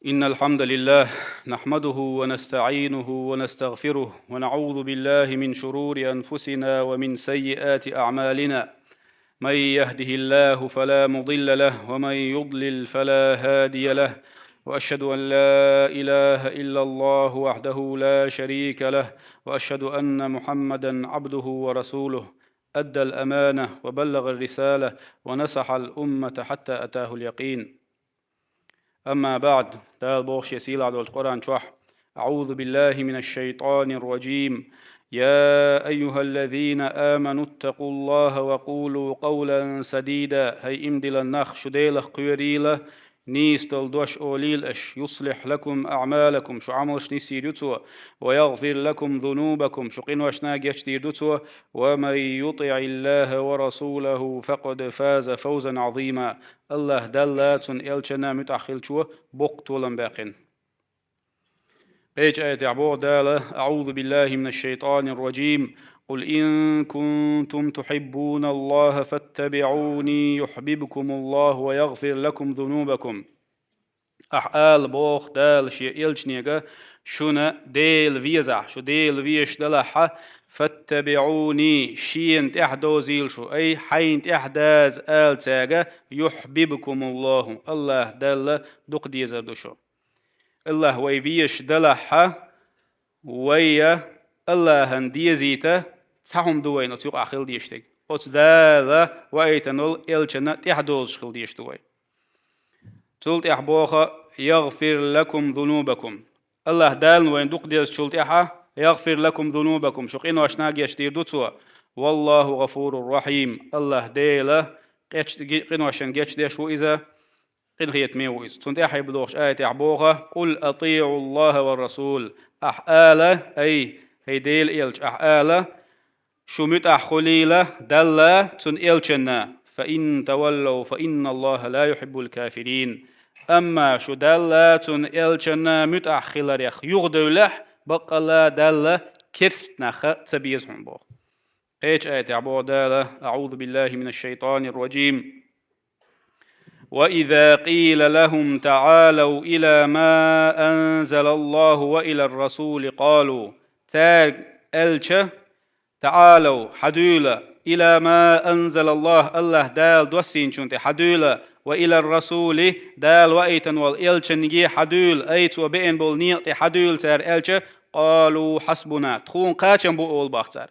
إن الحمد لله نحمده ونستعينه ونستغفره ونعوذ بالله من شرور أنفسنا ومن سيئات أعمالنا. من يهده الله فلا مضل له ومن يضلل فلا هادي له، وأشهد أن لا إله إلا الله وحده لا شريك له، وأشهد أن محمدا عبده ورسوله. أدى الأمانة وبلغ الرسالة ونصح الأمة حتى أتاه اليقين. أما بعد، دال بوخش يسيل على القرآن شوح. أعوذ بالله من الشيطان الرجيم. يا أيها الذين آمنوا اتقوا الله وقولوا قولا سديدا. هي إمدل النخ شديلخ قيريله نيستل دوش أوليل أش يصلح لكم أعمالكم شو عملش نسيرتوا ويغفر لكم ذنوبكم شو قنوش ناقيش ديرتوا. ومن يطع الله ورسوله فقد فاز فوزا عظيما. الله دلاتن إلشنا متأخل شو بقتولا باقين. آية عبور دالة. أعوذ بالله من الشيطان الرجيم. قل إن كنتم تحبون الله فاتبعوني يحببكم الله ويغفر لكم ذنوبكم. أحال بوخ دال شي إلشنيغا شونا ديل فيزع شو ديل فيش دلحة. فاتبعوني شين تحدو زيل شو أي حين تحداز آل تاغا يحببكم الله. الله دل دق ديزر دشو الله ويبيش دلحة ويا الله هنديزيته تسحهم دوين وتيق أخيل ديشتك وتدالا ويتنول إلشنا تحدوز شخل ديشتوي تلت إحبوخا يغفر لكم ذنوبكم. الله دال وين دق ديز شلت إحا يغفر لكم ذنوبكم شقين واشناق يشتير دوتوا. والله غفور رحيم. الله ديلا قين واشن جيش ديش وإذا قين خيت ميويز تنت إحا يبدوخش آية إحبوخا قل أطيعوا الله والرسول. أحآلة أي هي ديل إلش أحآلة شو متأح خليلة دلا تن إلشنا فإن تولوا فإن الله لا يحب الكافرين. أما شو دلا تن إلشنا متأح خلاريخ يغدولح بقلا دلا كرستنخ تبيزهم بو. قيش آية عبو دالة. أعوذ بالله من الشيطان الرجيم. وإذا قيل لهم تعالوا إلى ما أنزل الله وإلى الرسول قالوا تاج ألشة تعالوا حدولا إلى ما أنزل الله. الله دال دوسين شنت حدولا وإلى الرسول دال وأيتن والإلشنجي حدول أيت وبين بالنيق حدول سار إلشة. قالوا حسبنا تخون قاتم بو أول باختار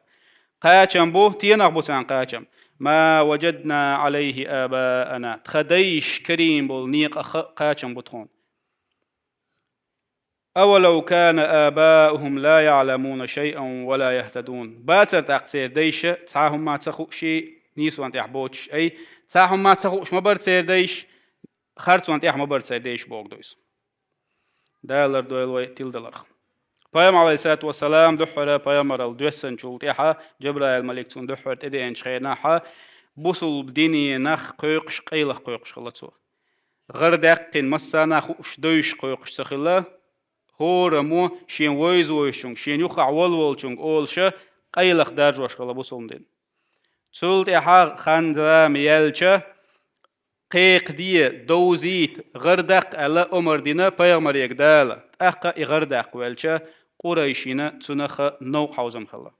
قاتم بو تينغ بوتان قاتم ما وجدنا عليه آباءنا تخديش كريم بالنيق قاتم بوتخون. أولو كان آباؤهم لا يعلمون شيئا ولا يهتدون. باتر تقصير ديش تساهم ما تخوش شيء نيسو أنت يحبوش أي تساهم ما تخوش ما برتسير ديش خرطو أنت يح ما برتسير ديش بوك دويس دالر دويلوي تلدلر. پیام علیه الصلاة والسلام دحرة پیامر الدوسن شولتها جبرائيل ملك تون دحرة تدين شخيناها بوصل بديني نخ قيقش قيلة قيقش خلصو غردقين مسانا خوش دويش قيقش سخلا هورمو شين ويز ويشون شين يخع والولشون أولشة قيلخ دارجوش خلا بوصل دين شولتها خانزا ميلشة قيق دي دوزيت غردق على أمر دينا پیامر يقدال أقا إغردق والشة قريشينا تنخ نو حوزم خلا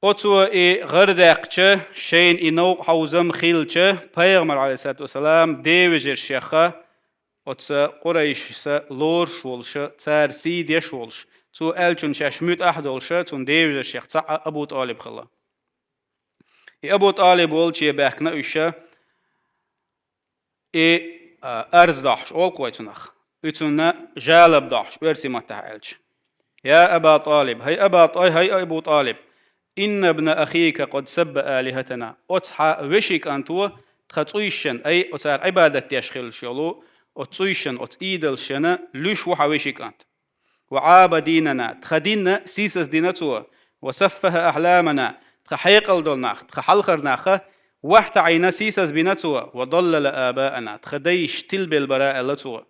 أتوا غردقشة شين نو حوزم خيلشة پیغمبر عليه الصلاة والسلام ديوجر شيخة أتوا قريش سا لور شولشة تار سيد يشولش تو ألشون شاشموت أحدولشة تون ديوجر شيخ تا أبو طالب خلا أبو طالب والشي بحكنا إشة أرز داحش أول قويتنخ إتنا جالب داحش ورسي ما تعالج. يا أبا طالب هي أبو طالب إن ابن أخيك قد سب آلهتنا أتحا وشيك أنتو تخطويشن أي أتار عبادة يشخل شلو أتويشن أتإيدل شنا لش وحا وشيك أنت وعاب ديننا تخدين سيسس دينتو وسفه أحلامنا تخحيقل دولناخ تخحلخرناخ وحت عينا سيسس بنتو وضلل آباءنا تخديش تلب البراء لتو.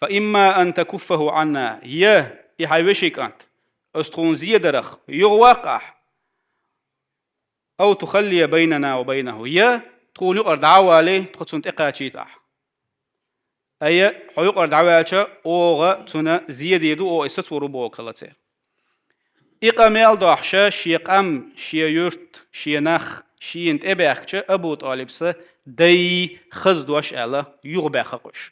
فإما أن تكفه عنا يا يحيوشيك أنت أستخون زيدرخ يغواقع أو تخلي بيننا وبينه يا تقول أرد عوالي تخصون تقاتشيتح أي حيوق أردعواتش أوغا تنا زياديدو أو إستورو بوكالتي إقاميال دوحشة شيقام شييرت شينخ شينت إباخش أبو طالبس داي خزدوش ألا يغباخقش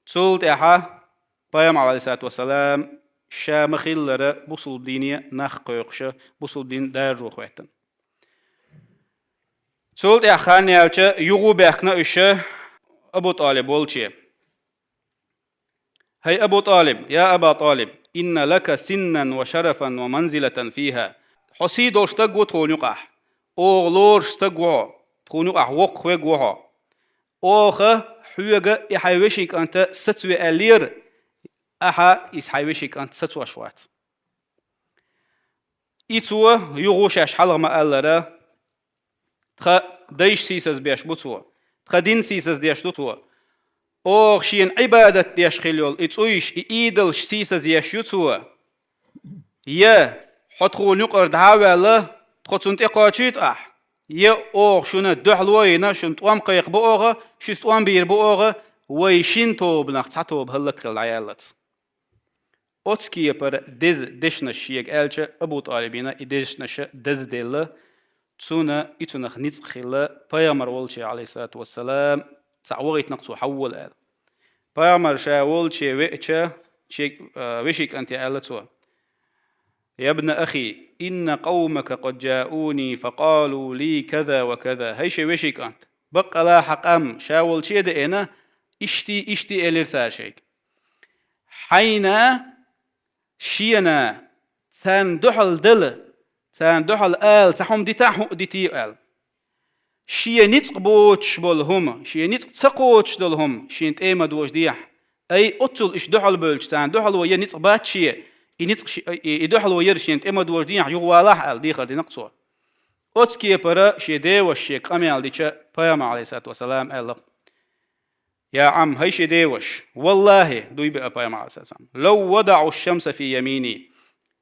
تولت إحا بيام عليه الصلاة والسلام شامخيل لرا بوصل دينية نخ قيقش بوصل دين دار روح وحتن تولت إحا نيالش يغباخنا إشه أبو طالب والشي هي أبو طالب يا أبا طالب إن لك سنا وشرفا ومنزلة فيها حسيد اشتقو تخونيقح أغلور اشتقو تخونيقح وقوة أوخ حيوغ إحيوشيك أنت ستوي ألير أحا إحيوشيك أنت ستوى شوات إتوى يغوشاش حلغ ما ألرا تخ ديش سيسز بيش بطوى تخ دين سيسز ديش دوتوى أوخ شين عبادة ديش خليول إتويش إيدل سيسز يش يتوى يا حتخول نقر دعاوة الله تخطسنت إقاتشيت يا أوغ شونا دحلوينا شن توام قيق بأوغا شست توام بير بأوغا ويشين توب نخص توب هلك العيالات أتكي يبر دز دشنش يك ألش أبو طالبينا إدشنش دز دل تسونا إتونخ نيت خلا بيامر والشي عليه الصلاة والسلام تعوغيت نقصو حول أل بيامر شا والشي ويتشا شيك وشيك أنت ألتوا يا ابن أخي إن قومك قد جاءوني فقالوا لي كذا وكذا هيش وشيك أنت بقى لا حقام شاول شيء دينا اشتي إليرتا شيك حينا شينا تان دحل دل تان دحل آل تحم دي تحو دي تي آل شي نتق بوتش بولهم شي نتق تقوتش دلهم شي انت ايما دوش ديح أي أطل إش دحل بولش تان دحل ويا نتق باتشي يدحل ويرشي انت اما دوش ديح يغوالاح آل ديخر دي نقصوا أتكي برا شي دي وشي قميال ديشا بيام عليه الصلاة والسلام ألا يا عم هاي شي ديوش والله دوي بقى بيام عليه الصلاة والسلام لو وضعوا الشمس في يميني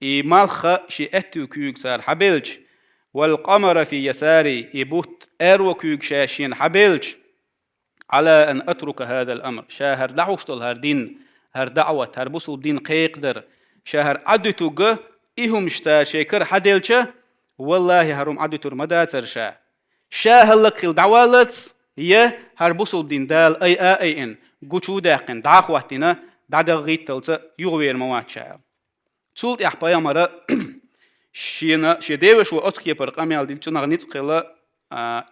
مالخ شي أتو كيوك سار حبيلج والقمر في يساري يبوت أرو كيوك شاشين حبيلج على أن أترك هذا الأمر شاهر دعوشتل هر دين هر دعوة هر بصل دين قيقدر شهر عدتوغ إهم شتا شكر حديلشا والله هرم عدتور مداتر شاهلك الدعوالت يه هر بصل دين دال أي إن قوشو داقن داق وقتنا دادا غيت تلتا يغوير موات شاهل تولت إحبايا مرة شديوش وأتكي برقاميال دين تنغ نتقل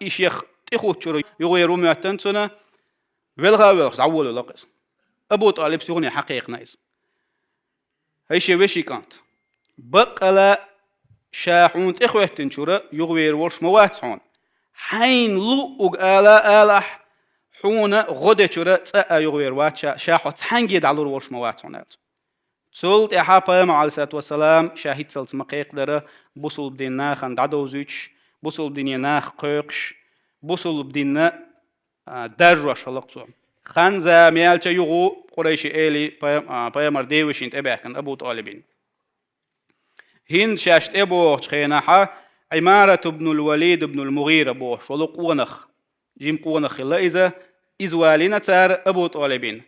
إيش يخ تخوت شرو يغويرو مواتن تنا ويلغا ويلغ زعولو لقس أبو طالب سيغني حقيق نايس هيشي وشي كانت بقلا شاحون إخوة شورا يغوير ورش مواتسون حين لؤق آلح حونا غدة شورا تسأ يغوير واتشا شاحو تحنجي دعلور ورش مواتسونات سولت إحابا مع عليه الصلاة والسلام شاهد سلت مقيق دارا بوصل بدينا خان دادو زيتش بوصل بدينا ناخ قيقش بوصل بدينا درجة شلقتو خان زاميالتا يغو قريش إلي بيامر ديوشين تبعكن أبو طالبين هند شاشت أبو خيناحا عمارة بن الوليد بن المغيرة بوش ولو قونخ جيم قونخ إلا إذا إزوالينا تار أبو طالبين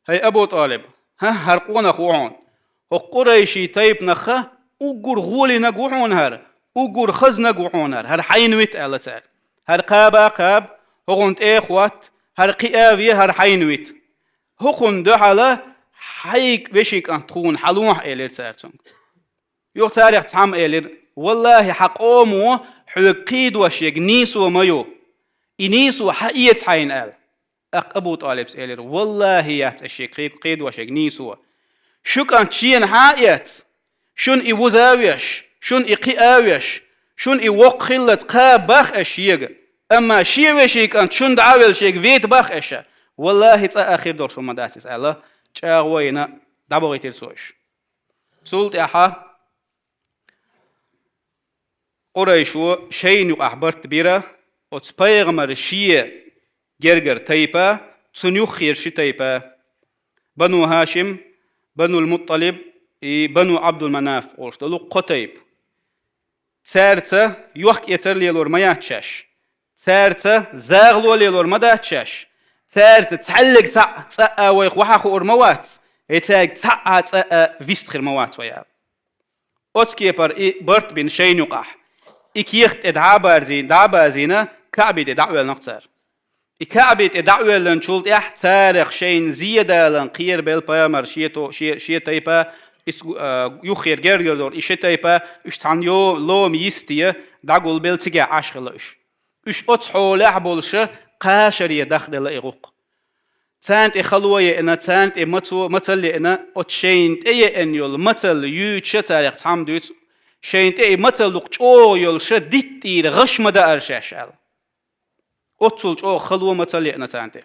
هاي أبو طالب هر قونخ وعون وقريشي تايب نخا أقر غولي نقوحون هر أقر خز نقوحون هر حينويت ألا تار هر قابا قاب هغنت إخوات هر قيابية هر حينويت هقون دحلا حيك بشيك أن تكون حلوح إلير سارتون يو تاريخ تحم إلير والله حق أمو حلقيد وشيك نيسو ميو إنيسو حقيت حين آل أبو طالب إلير والله يات الشيك قيد وشيك نيسو شو كان تشين حقيت شون إوزاويش شون إقياويش شون إوق خلت قاب باخ الشيك أما شيك أن شون دعاول شيك فيت باخ أشا والله تأخير دور شو مداتس الله تشاوينا دبغي ترسوش سولت أحا قريشو شين أحبرت بيرا وتبيغمر شيء جرجر تيبا تنيو خير شي تيبا بنو هاشم بنو المطلب بنو عبد المناف قلتلو قتيب تارتا يوحك يتر ليلور ما ياتشاش تارتا زاغلو ليلور ما داتشاش تارت تعلق ساعة ويخوحا خور موات يتاج ساعة فيستخر موات ويا أتكي برت بين شين يقح إكيخت دعبازينا كعبي دعوة نقصر إكعبي دعوة لنشولت تاريخ شين زيادة لنقير بالبيامر شي تايبا يخير جرجر إيش تايبا إيش تعنيو لوم يستيه دعقول بالتجا عشخلش إيش أتحول لعبولش قاشر يدخل إيروق تانت إخلوية إن تانت مثل إن أتشين تأي إنيول مثل يوتش تاريخ تامدوت شين تأي مثل لقطو يلش ديتير غش مدى أرشاشال أتولج أو خلوة مثل إن تانت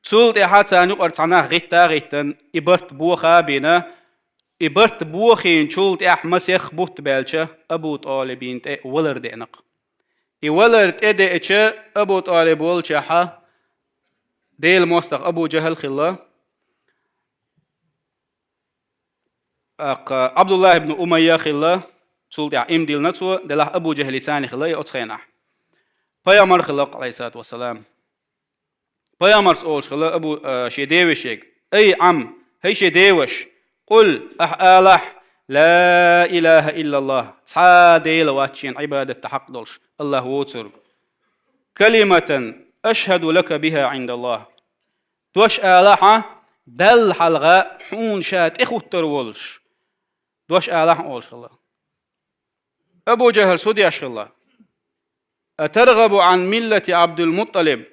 تولت إحاتا نقر تانا غيتا إبرت بوخا بينا إبرت بوخين تولت إح مسيخ بوت بالشة أبو طالبين تأي ولر دينق ولر تأدي إتش أبو طالب والشحا ديل موستق أبو جهل خلا عبد الله بن أمية خلا تولت إم ديل نتوى دلها أبو جهل ثاني خلا يأتخينه بيامر خلا عليه الصلاة والسلام بيامر سؤال خلا أبو شيديوشيك أي عم هي شيديوش قل ألح لا إله إلا الله تعادل واتشين عبادة حق دولش الله ووتر كلمة أشهد لك بها عند الله دوش آلحة دل حلغة حون شات إخو الترولش دوش آلحة أولش الله أبو جهل سودي أشخ الله أترغب عن ملة عبد المطلب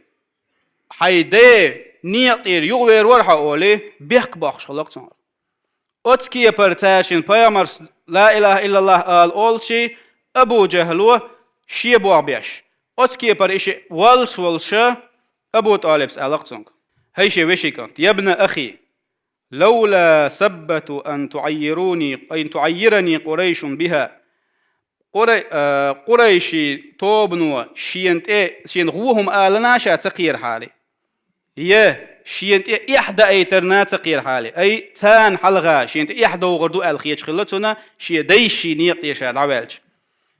حيدي نيطير يغوير ورحة أولي بيحك باخش الله تنار أتكي برتاشين بيامرس لا إله إلا الله قال أولشي أبو جهل شي بوعبيش أتكي بريشي والش أبو طالب سألق تنك هيشي وشي كانت يا ابن أخي لولا سبت أن تعيرني قريش بها قريشي توبنوا شين غوهم آلنا شا تقير حالي شين إحدى أي ترنا تقير حالي أي تان حلغا شين إحدى وغردو الخيج خلتنا شي ديشي نيق يشا دعوالج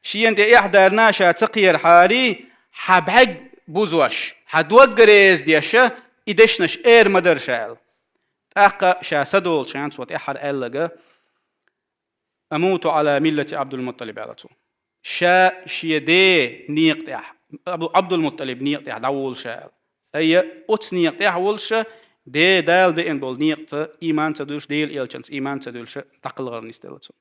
شين إحدى ناشا تقير حالي حبعق بوزوش حدوغريز ديشا إدشنش إير مدر شال تاقا شا سدول شانس وتأحر ألغا أموت على ملة عبد المطلب على طول شا شيدي نيق تاح عبد المطلب نيق تاح داول شال أي أت نيق تاح ولش دي دال بين بول نيق إيمان تدوش ديل إلشنس إيمان تدوش تقلغر نستلتو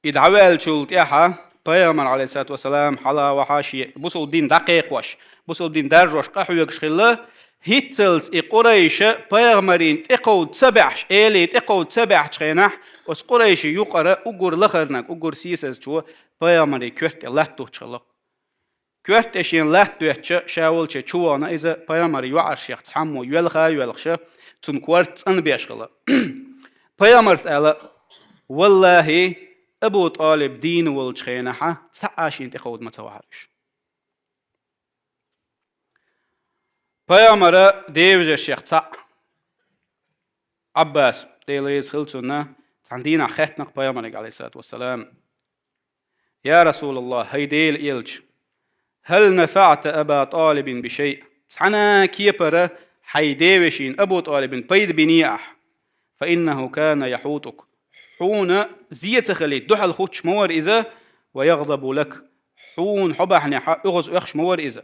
إدعوال شول تاحا بيامر عليه الصلاة والسلام حلا وحاشي بوصل الدين دقيق وش بوصل الدين درجوش قحويك شخلا هيتلز قريش بيامرين تقود سبعش إلي تقود سبعش خينح وس قريش يقرأ أقر لخرنك أقر سيسز شو بيامري كورت الله تشخلا كورت إشين الله تشخ شاول شوانا إذا بيامري يعرش يختحمو يلخش تنكورت أن بيشخلا بيامر سألا والله أبو طالب دين والشخينحة تسعاشين تخود متوحرش بيامر ديوج الشيخ تسع عباس ديليز خلصنا عندنا ختنق بيامر عليه الصلاة والسلام يا رسول الله هيديل إلج هل نفعت أبا طالب بشيء سحنا كيبر حيديوشين أبو طالب بيد بنياح فإنه كان يحوطك حون زيت خليت دحل خوش مور إذا ويغضب لك حون حبحني أغز أخش مور إذا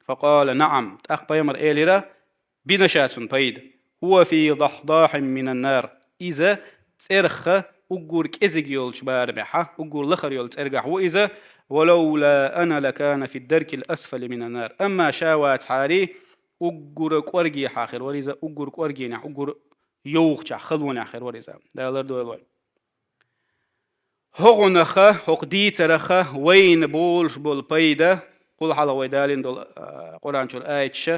فقال نعم تأخ بيمر إيليرا بنشات بيد هو في ضحضاح من النار إذا ترخ أقول كإزج يولش باربحة أقول لخر يولش أرجح وإذا ولولا أنا لكان في الدرك الأسفل من النار أما شاوات حالي أقول كورجي آخر وريزا أقول كورجي نح أقول يوخش خلون آخر وريزا دالر دول هغنخه هقديترخه وين بولش بول بيدا قل حلا ويدالين دول قرآن شو آيتش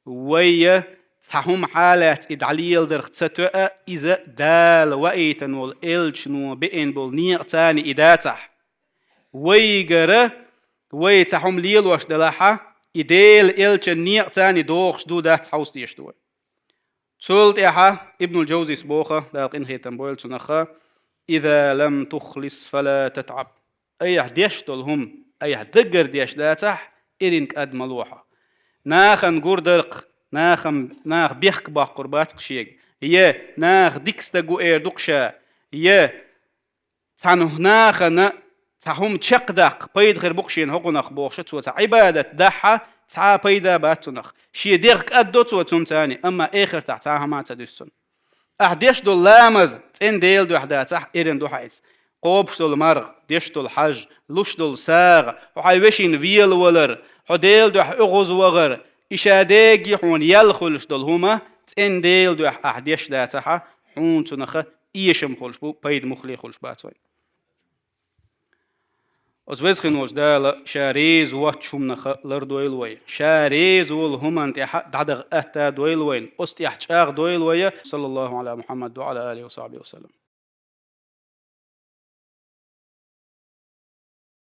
ويا تهم حالات إدعليل درخت ستوء إذا دال وإيتن والإلش نو بين بول نيق تاني إداتح ويجرة ويتهم ليل وش دلحة إديل إلش نيق تاني دوخش دو دات حوستي يشتوى سولت إحا ابن الجوزي سبوخة دالق إنهي تنبويل سنخة إذا لم تخلص فلا تتعب أي ديش دولهم أي دقر ديش داتح إرنك أد ملوحة ناخن قردرق ناخ بيخك باق قربات قشيق يه ناخ ديكستغو دقشا يه تانو ناخن تهم تشقدق بيد غير بقشين هقنخ بوخشت وتا عبادة دحا تا بيدا باتنخ شي ديرك أدوت وتنتاني أما آخر تحتاها ما تدستن أحديش دول لامز تين ديل دو أحدا تح إيرن دو حيث قوبش دول مرغ ديش دول حج لوش دول ساغ وحي وشين فيل ولر حديل دو أغوز وغر إشاديجي حون يلخلش دول هما تين ديل دو أحديش دا تحا حون تنخ إيشم خلش بو بيد مخلي خلش باتوين أزوج خنوش دال شاريز واتشوم نخ لردويلوي شاريز والهم أنت دعدغ أتا دويلوين أستيح شاغ دويلوي صلى الله على محمد وعلى آله وصحبه وسلم